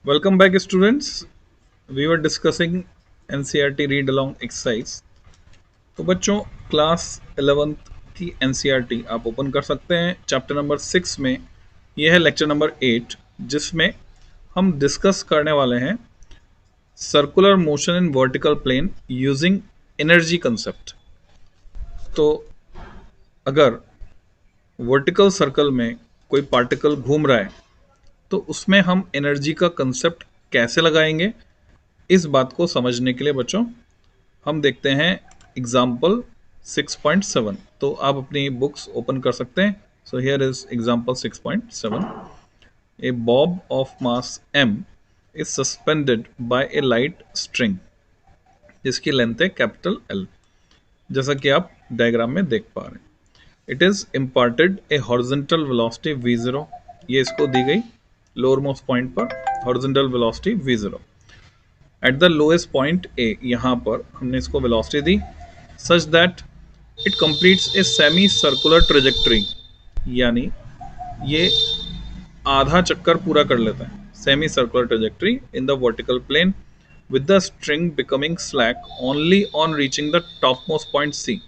Welcome back, students. We were discussing NCERT read along exercise. तो बच्चों class 11th की NCERT आप open कर सकते हैं चैप्टर नंबर 6 में। यह है लेक्चर नंबर 8 जिसमें हम डिस्कस करने वाले हैं circular motion in vertical plane using energy concept. तो अगर वर्टिकल सर्कल में कोई पार्टिकल घूम रहा है तो उसमें हम एनर्जी का कंसेप्ट कैसे लगाएंगे, इस बात को समझने के लिए बच्चों हम देखते हैं एग्जाम्पल 6.7। तो आप अपनी बुक्स ओपन कर सकते हैं। So here is example 6.7। A Bob of mass m is suspended bye A light string जिसकी लेंथ है कैपिटल L, जैसा कि आप डायग्राम में देख पा रहे हैं। It is imparted a horizontal velocity v0, ये इसको दी गई लोअर मोस्ट पॉइंट पर horizontal velocity v0 at the lowest point a, यहाँ पर हमने इसको वेलोसिटी दी such that it completes a semi circular trajectory, यानी ये आधा चक्कर पूरा कर लेता है, semi circular trajectory in the vertical plane with the string becoming slack only on reaching the top most point c।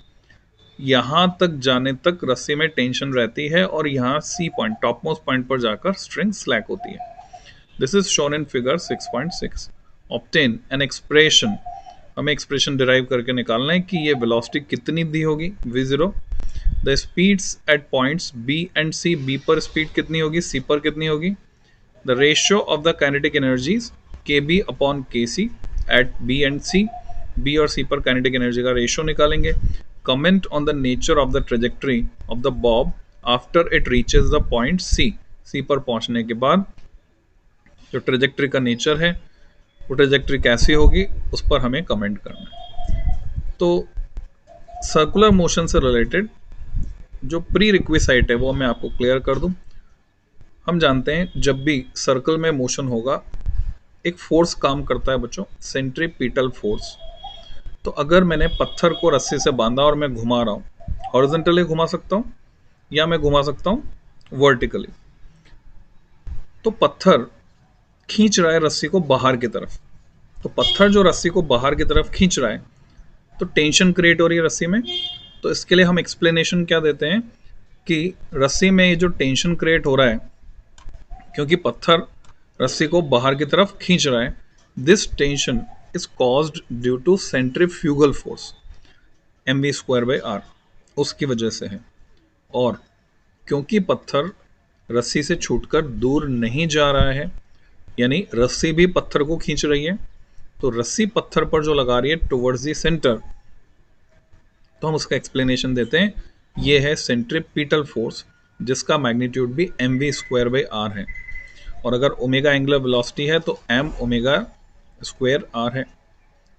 यहाँ तक जाने तक रस्सी में टेंशन रहती है और यहाँ c point top most point पर जाकर स्ट्रिंग स्लैक होती है। This is shown in figure 6.6। Obtain an expression, हमें एक्सप्रेशन डिराइव करके निकालना है कि ये वेलोसिटी कितनी दी होगी v0। The speeds at points b and c, b पर स्पीड कितनी होगी, c पर कितनी होगी। The ratio of the kinetic energies kb upon kc at b and c, b और c पर काइनेटिक एनर्जी का रेशियो निकालेंगे। Comment on the nature of the trajectory of the bob after it reaches the point c, c पर पहुंचने के बाद जो trajectory का नेचर है वो ट्रेजेक्टरी कैसी होगी उस पर हमें कमेंट करना है। तो सर्कुलर मोशन से रिलेटेड जो प्री रिक्विसाइट है वो मैं आपको क्लियर कर दूं। हम जानते हैं जब भी सर्कल में मोशन होगा एक फोर्स काम करता है बच्चों, सेंट्रीपिटल फोर्स। तो अगर मैंने पत्थर को रस्सी से बांधा और मैं घुमा रहा हूँ, हॉरिजॉन्टली घुमा सकता हूँ या मैं घुमा सकता हूँ वर्टिकली। तो पत्थर खींच रहा है रस्सी को बाहर की तरफ, तो पत्थर जो रस्सी को बाहर की तरफ खींच रहा है तो टेंशन क्रिएट हो रही है रस्सी में। तो इसके लिए हम एक्सप्लेनेशन क्या देते हैं कि रस्सी में ये जो टेंशन क्रिएट हो रहा है क्योंकि पत्थर रस्सी को बाहर की तरफ खींच रहा है, this tension is caused due to centrifugal force mv²/r, उसकी वजह से है। और क्योंकि पत्थर रस्सी से छूटकर दूर नहीं जा रहा है, यानी रस्सी भी पत्थर को खींच रही है, तो रस्सी पत्थर पर जो लगा रही है टुवर्ड्स दी सेंटर, तो हम उसका एक्सप्लेनेशन देते हैं ये है सेंट्रीपिटल फोर्स जिसका मैग्नीट्यूड भी mv²/r है। और अगर ओमेगा एंगुलर वेलोसिटी है तो m⍵² r है,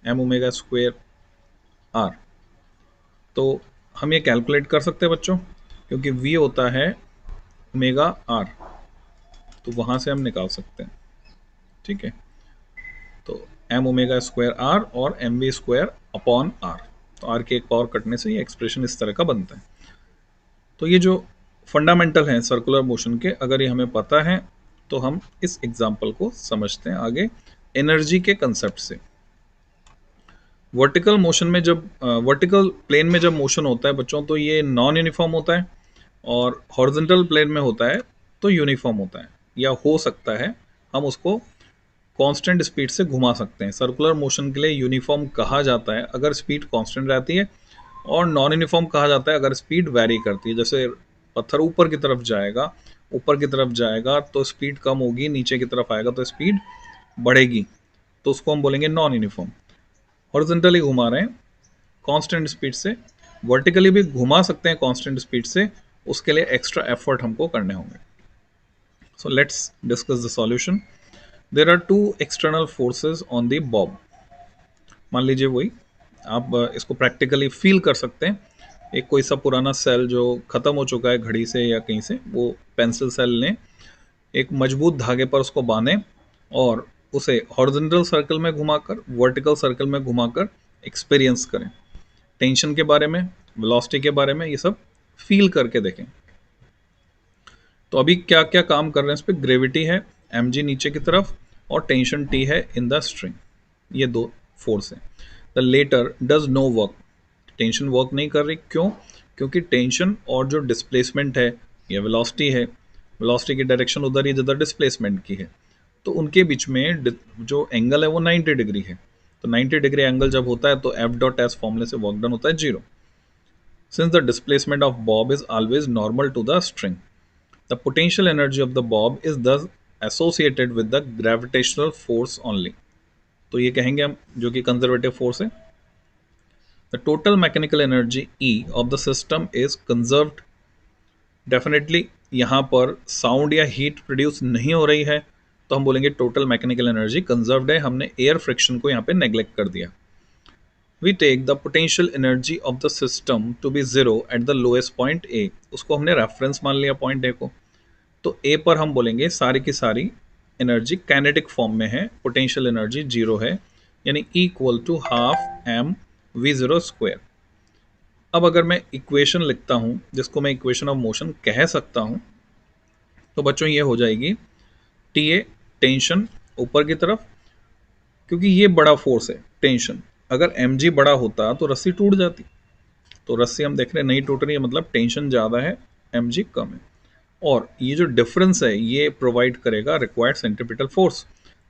m⍵²r। तो हम ये कैलकुलेट कर सकते हैं बच्चों, क्योंकि v होता है ओमेगा r, तो वहाँ से हम निकाल सकते हैं। ठीक है, तो m⍵²r और mv²/r, तो r के एक पावर कटने से ये एक्सप्रेशन इस तरह का बनता है। तो ये जो फंडामेंटल हैं सर्कुलर मोशन के, अगर ये हमें पता है तो हम इस एग्जाम्पल को समझते हैं आगे एनर्जी के कंसेप्ट से। वर्टिकल मोशन में जब वर्टिकल प्लेन में जब मोशन होता है बच्चों तो ये नॉन यूनिफॉर्म होता है, और हॉरिजॉन्टल प्लेन में होता है तो यूनिफॉर्म होता है, या हो सकता है हम उसको कांस्टेंट स्पीड से घुमा सकते हैं। सर्कुलर मोशन के लिए यूनिफॉर्म कहा जाता है अगर स्पीड कांस्टेंट रहती है, और नॉन यूनिफॉर्म कहा जाता है अगर स्पीड वैरी करती है। जैसे पत्थर ऊपर की तरफ जाएगा तो स्पीड कम होगी, नीचे की तरफ आएगा तो स्पीड बढ़ेगी, तो उसको हम बोलेंगे नॉन यूनिफॉर्म। हॉरिजॉन्टली घुमा रहे हैं कांस्टेंट स्पीड से, वर्टिकली भी घुमा सकते हैं कांस्टेंट स्पीड से, उसके लिए एक्स्ट्रा एफर्ट हमको करने होंगे। So let's discuss the solution. There are two external forces on the bob. मान लीजिए वही आप इसको प्रैक्टिकली फील कर सकते हैं। एक कोई सा पुराना सेल जो ख़त्म हो चुका है घड़ी से या कहीं से, वो पेंसिल सेल लें, एक मजबूत धागे पर उसको बांधें और उसे हॉरिजॉन्टल सर्कल में घुमाकर वर्टिकल सर्कल में घुमाकर एक्सपीरियंस करें। टेंशन के बारे में, वेलोसिटी के बारे में, ये सब फील करके देखें। तो अभी क्या क्या काम कर रहे हैं इस पर, ग्रेविटी है mg नीचे की तरफ, और टेंशन टी है इन द स्ट्रिंग। ये दो फोर्स है। The latter does no work, tension work नहीं कर रही, क्यों? क्योंकि टेंशन और जो डिस्प्लेसमेंट है या वेलोसिटी है, वेलोसिटी की डायरेक्शन उधर ही जिधर डिस्प्लेसमेंट की है, तो उनके बीच में जो एंगल है वो 90 डिग्री है। तो 90 डिग्री एंगल जब होता है तो एफ डॉट एस फॉर्मूले से वर्क डन होता है 0। Since the displacement of bob is always normal to the string, the potential energy of the bob is thus associated with the gravitational force only. तो ये कहेंगे हम, जो कि कंजर्वेटिव फोर्स है। The total mechanical energy E of the system is conserved. Definitely यहाँ पर sound या हीट प्रोड्यूस नहीं हो रही है, तो हम बोलेंगे टोटल मैकेनिकल एनर्जी कंजर्व्ड है। हमने एयर फ्रिक्शन को यहाँ पे नेग्लेक्ट कर दिया। We take the potential energy of the system to be zero at the lowest point A, उसको हमने रेफरेंस मान लिया पॉइंट ए को। तो ए पर हम बोलेंगे सारी की सारी एनर्जी काइनेटिक फॉर्म में है, पोटेंशियल एनर्जी 0 है, यानी equal to half m v zero square. अब अगर मैं इक्वेशन लिखता हूँ जिसको मैं इक्वेशन ऑफ मोशन कह सकता हूँ, तो बच्चों ये हो जाएगी टी ए टेंशन ऊपर की तरफ, क्योंकि ये बड़ा फोर्स है टेंशन। अगर एम जी बड़ा होता तो रस्सी टूट जाती, तो रस्सी हम देख रहे हैं नहीं टूट रही है, मतलब टेंशन ज़्यादा है, एम जी कम है। और ये जो डिफरेंस है ये प्रोवाइड करेगा रिक्वायर्ड सेंट्रीपिटल फोर्स।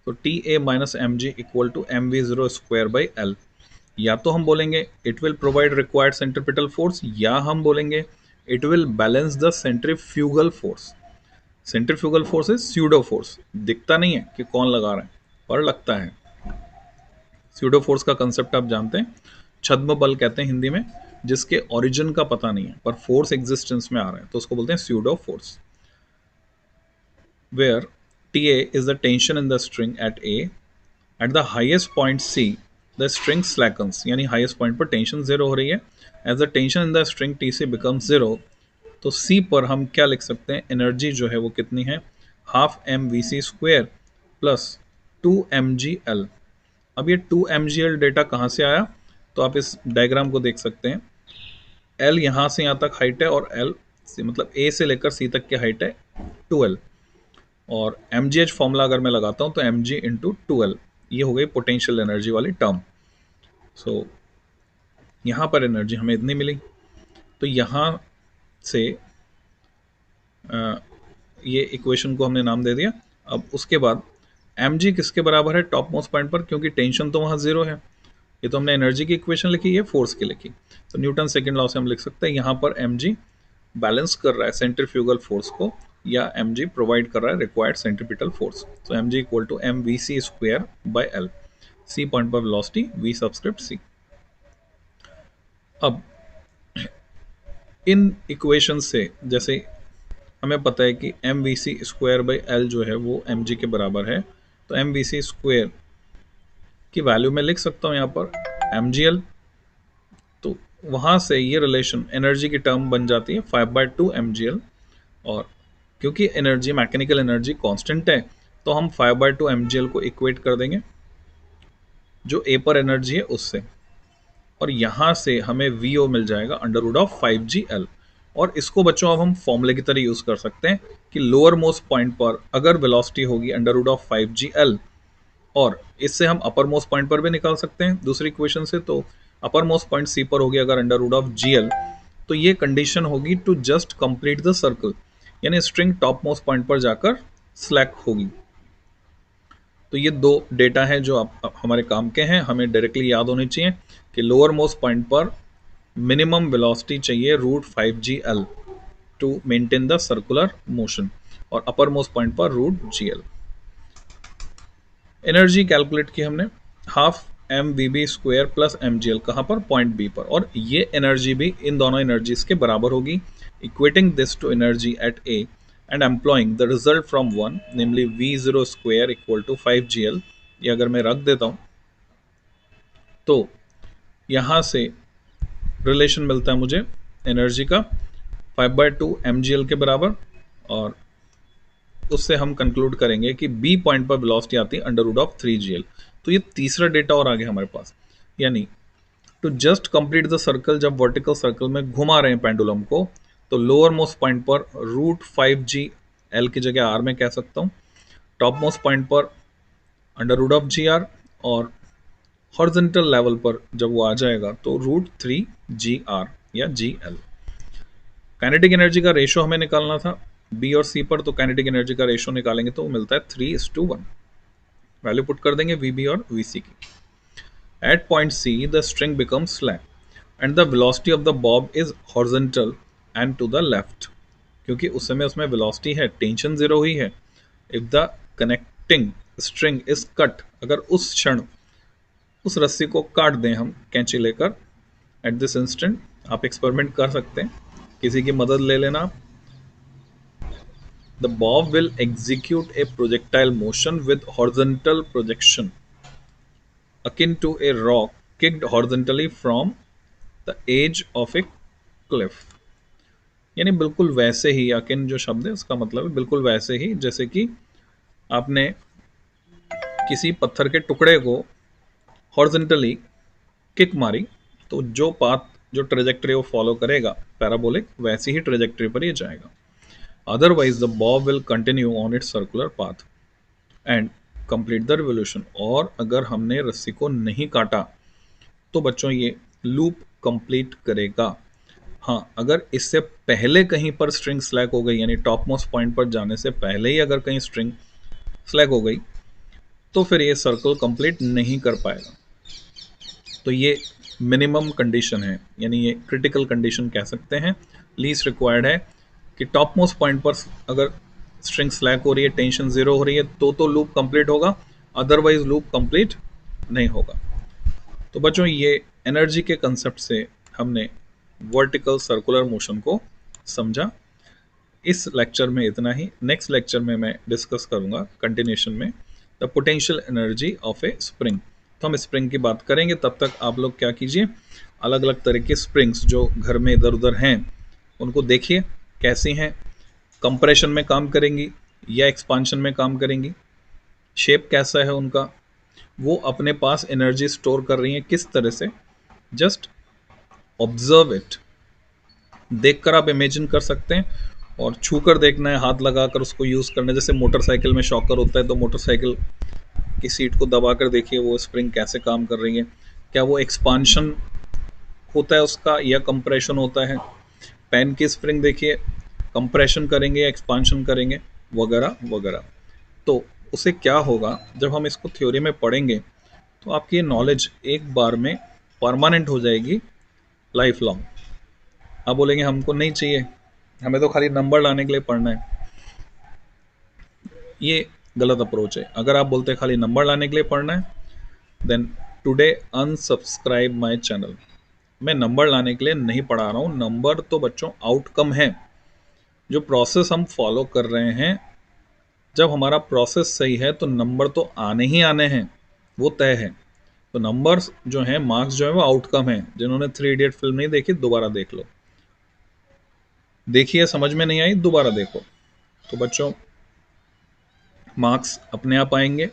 तो T A minus m g equal to m v zero square by l. या तो हम बोलेंगे it will provide required centripetal force, या हम बोलेंगे it will balance the centrifugal force. Centrifugal force is pseudo force, दिखता नहीं है कि कौन लगा रहा है पर लगता है। स्यूडो फोर्स का कंसेप्ट आप जानते हैं, छद्म बल कहते हैं हिंदी में, जिसके ओरिजिन का पता नहीं है पर फोर्स एग्जिस्टेंस में आ रहा है, तो उसको बोलते हैं pseudo force. Where T A is the tension in the string at A, at the highest point C the string slackens, यानी हाइएस्ट पॉइंट पर टेंशन 0 हो रही है। As the tension in the string T C becomes 0, तो सी पर हम क्या लिख सकते हैं, एनर्जी जो है वो कितनी है, half m v c square plus 2 mgl। अब ये 2 mgl डेटा कहाँ से आया, तो आप इस डायग्राम को देख सकते हैं। एल यहाँ से यहाँ तक हाइट है और एल से मतलब ए से लेकर सी तक की हाइट है 2l, और एम जी एच फॉर्मूला अगर मैं लगाता हूँ तो एम जी इंटू 2l, ये हो गई पोटेंशियल एनर्जी वाली टर्म। सो यहाँ पर एनर्जी हमें इतनी मिली, तो यहाँ से ये इक्वेशन को हमने नाम दे दिया। अब उसके बाद एम जी किसके बराबर है टॉप मोस्ट पॉइंट पर, क्योंकि टेंशन तो वहाँ 0 है। ये तो हमने एनर्जी की इक्वेशन लिखी, ये फोर्स की लिखी, तो न्यूटन सेकेंड लॉ से हम लिख सकते हैं यहाँ पर एम जी बैलेंस कर रहा है सेंट्रीफ्यूगल फोर्स को, या एम जी प्रोवाइड कर रहा है रिक्वायर्ड सेंट्रीपिटल फोर्स। तो m g equal to m v c square by l, C point पर वेलोसिटी, वी सबस्क्रिप्ट सी। अब इन इक्वेशन से जैसे हमें पता है कि m v c square by l जो है वो एम जी के बराबर है, तो एम वी सी स्क्वायर की वैल्यू में लिख सकता हूँ यहाँ पर एम जी एल। तो वहाँ से ये रिलेशन एनर्जी की टर्म बन जाती है 5/2 mgl, और क्योंकि एनर्जी मैकेनिकल एनर्जी कांस्टेंट है तो हम 5/2 mgl को इक्वेट कर देंगे जो ए पर एनर्जी है उससे, और यहाँ से हमें वीओ मिल जाएगा √5gl। और इसको बच्चों अब हम फॉर्मूले की तरह यूज़ कर सकते हैं कि लोअर मोस्ट पॉइंट पर अगर वेलोसिटी होगी √5gl, और इससे हम अपर मोस्ट पॉइंट पर भी निकाल सकते हैं दूसरी इक्वेशन से। तो अपर मोस्ट पॉइंट सी पर होगी अगर √gl, तो ये कंडीशन होगी to just complete the circle, यानी स्ट्रिंग टॉप मोस्ट पॉइंट पर जाकर स्लैक होगी। तो ये दो डेटा हैं जो आप हमारे काम के हैं, हमें डायरेक्टली याद होनी चाहिए कि लोअर मोस्ट पॉइंट पर मिनिमम वेलोसिटी चाहिए √5gl to maintain the circular motion, और अपर मोस्ट पॉइंट पर √gl। एनर्जी कैलकुलेट की हमने, half m v b square plus m g l, कहाँ पर, पॉइंट बी पर, और ये एनर्जी भी इन दोनों एनर्जीज के बराबर होगी। Equating this to energy at A and employing the result from one, namely v zero square equal to 5gl, ये अगर मैं रख देता हूँ तो यहाँ से रिलेशन मिलता है मुझे एनर्जी का 5/2 mgl के बराबर, और उससे हम कंक्लूड करेंगे कि बी पॉइंट पर वेलोसिटी आती है √3gl। तो ये तीसरा डेटा और आगे हमारे पास, यानी to just complete the circle, जब वर्टिकल सर्कल में घुमा रहे हैं पेंडुलम को, तो लोअर मोस्ट पॉइंट पर √5gl की जगह r में कह सकता हूँ, टॉप मोस्ट पॉइंट पर √(GR) और हॉरिजॉन्टल लेवल पर जब वो आ जाएगा तो √3GR या GL। काइनेटिक एनर्जी का रेशो हमें निकालना था बी और सी पर, तो काइनेटिक एनर्जी का रेशो निकालेंगे तो वो मिलता है 3:1। वैल्यू पुट कर देंगे VB और VC की। At point C the string becomes flat and the velocity of the bob is horizontal and to the left, क्योंकि उस समय उसमें वेलोसिटी है, टेंशन जीरो हुई है। If the connecting string is cut, अगर उस क्षण उस रस्सी को काट दें हम कैंची लेकर, एट दिस इंस्टेंट, आप एक्सपेरिमेंट कर सकते हैं, किसी की मदद ले लेना आप। The Bob will execute A projectile motion with horizontal projection akin to a rock kicked horizontally from the edge of a cliff। यानी बिल्कुल वैसे ही, अकिन जो शब्द है उसका मतलब है बिल्कुल वैसे ही जैसे कि आपने किसी पत्थर के टुकड़े को हॉरिजॉन्टली किक मारी, तो जो पाथ, जो ट्रेजेक्टरी वो फॉलो करेगा पैराबोलिक, वैसी ही ट्रेजेक्टरी पर ये जाएगा। Otherwise the Bob will continue on it's circular path and complete the revolution. और अगर हमने रस्सी को नहीं काटा तो बच्चों ये लूप कंप्लीट करेगा। हाँ, अगर इससे पहले कहीं पर स्ट्रिंग स्लैक हो गई, यानी टॉप मोस्ट पॉइंट पर जाने से पहले ही अगर कहीं स्ट्रिंग स्लैक हो गई तो फिर ये सर्कल कंप्लीट नहीं कर पाएगा। तो ये मिनिमम कंडीशन है, यानी ये क्रिटिकल कंडीशन कह सकते हैं। लीस्ट रिक्वायर्ड है कि टॉप मोस्ट पॉइंट पर अगर स्ट्रिंग स्लैक हो रही है, टेंशन जीरो हो रही है, तो लूप कंप्लीट होगा, अदरवाइज लूप कंप्लीट नहीं होगा। तो बच्चों ये एनर्जी के कंसेप्ट से हमने वर्टिकल सर्कुलर मोशन को समझा। इस लेक्चर में इतना ही। नेक्स्ट लेक्चर में मैं डिस्कस करूंगा कंटिन्यूशन में the potential energy of A spring. तो हम स्प्रिंग की बात करेंगे। तब तक आप लोग क्या कीजिए, अलग अलग तरह के स्प्रिंग्स जो घर में इधर उधर हैं उनको देखिए कैसी हैं, कंप्रेशन में काम करेंगी या एक्सपांशन में काम करेंगी, शेप कैसा है उनका, वो अपने पास एनर्जी स्टोर कर रही हैं किस तरह से। जस्ट ऑब्जर्व इट, देखकर आप इमेजिन कर सकते हैं, और छूकर देखना है, हाथ लगाकर उसको यूज़ करना है। जैसे मोटरसाइकिल में शॉकर होता है, तो मोटरसाइकिल की सीट को दबाकर देखिए वो स्प्रिंग कैसे काम कर रही है, क्या वो एक्सपांशन होता है उसका या कंप्रेशन होता है। पेन की स्प्रिंग देखिए, कंप्रेशन करेंगे या एक्सपांशन करेंगे, वगैरह वगैरह। तो उसे क्या होगा जब हम इसको थ्योरी में पढ़ेंगे, तो आपकी नॉलेज एक बार में परमानेंट हो जाएगी, लाइफ लॉन्ग। आप बोलेंगे हमको नहीं चाहिए, हमें तो खाली नंबर लाने के लिए पढ़ना है। ये गलत अप्रोच है। अगर आप बोलते हैं खाली नंबर लाने के लिए पढ़ना है, then today unsubscribe my channel. मैं नंबर लाने के लिए नहीं पढ़ा रहा हूँ। नंबर तो बच्चों आउटकम है, जो प्रोसेस हम फॉलो कर रहे हैं। जब हमारा प्रोसेस सही है तो नंबर तो आने ही आने हैं, वो तय है। तो नंबर्स जो हैं, मार्क्स जो है वो आउटकम है। जिन्होंने 3 इडियट फिल्म नहीं देखी, दोबारा देख लो, देखिए समझ में नहीं आई दोबारा देखो। तो बच्चों मार्क्स अपने आप आएंगे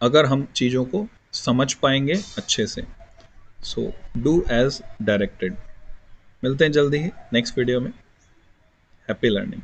अगर हम चीज़ों को समझ पाएंगे अच्छे से। So do as directed. मिलते हैं जल्दी ही नेक्स्ट वीडियो में। Happy learning.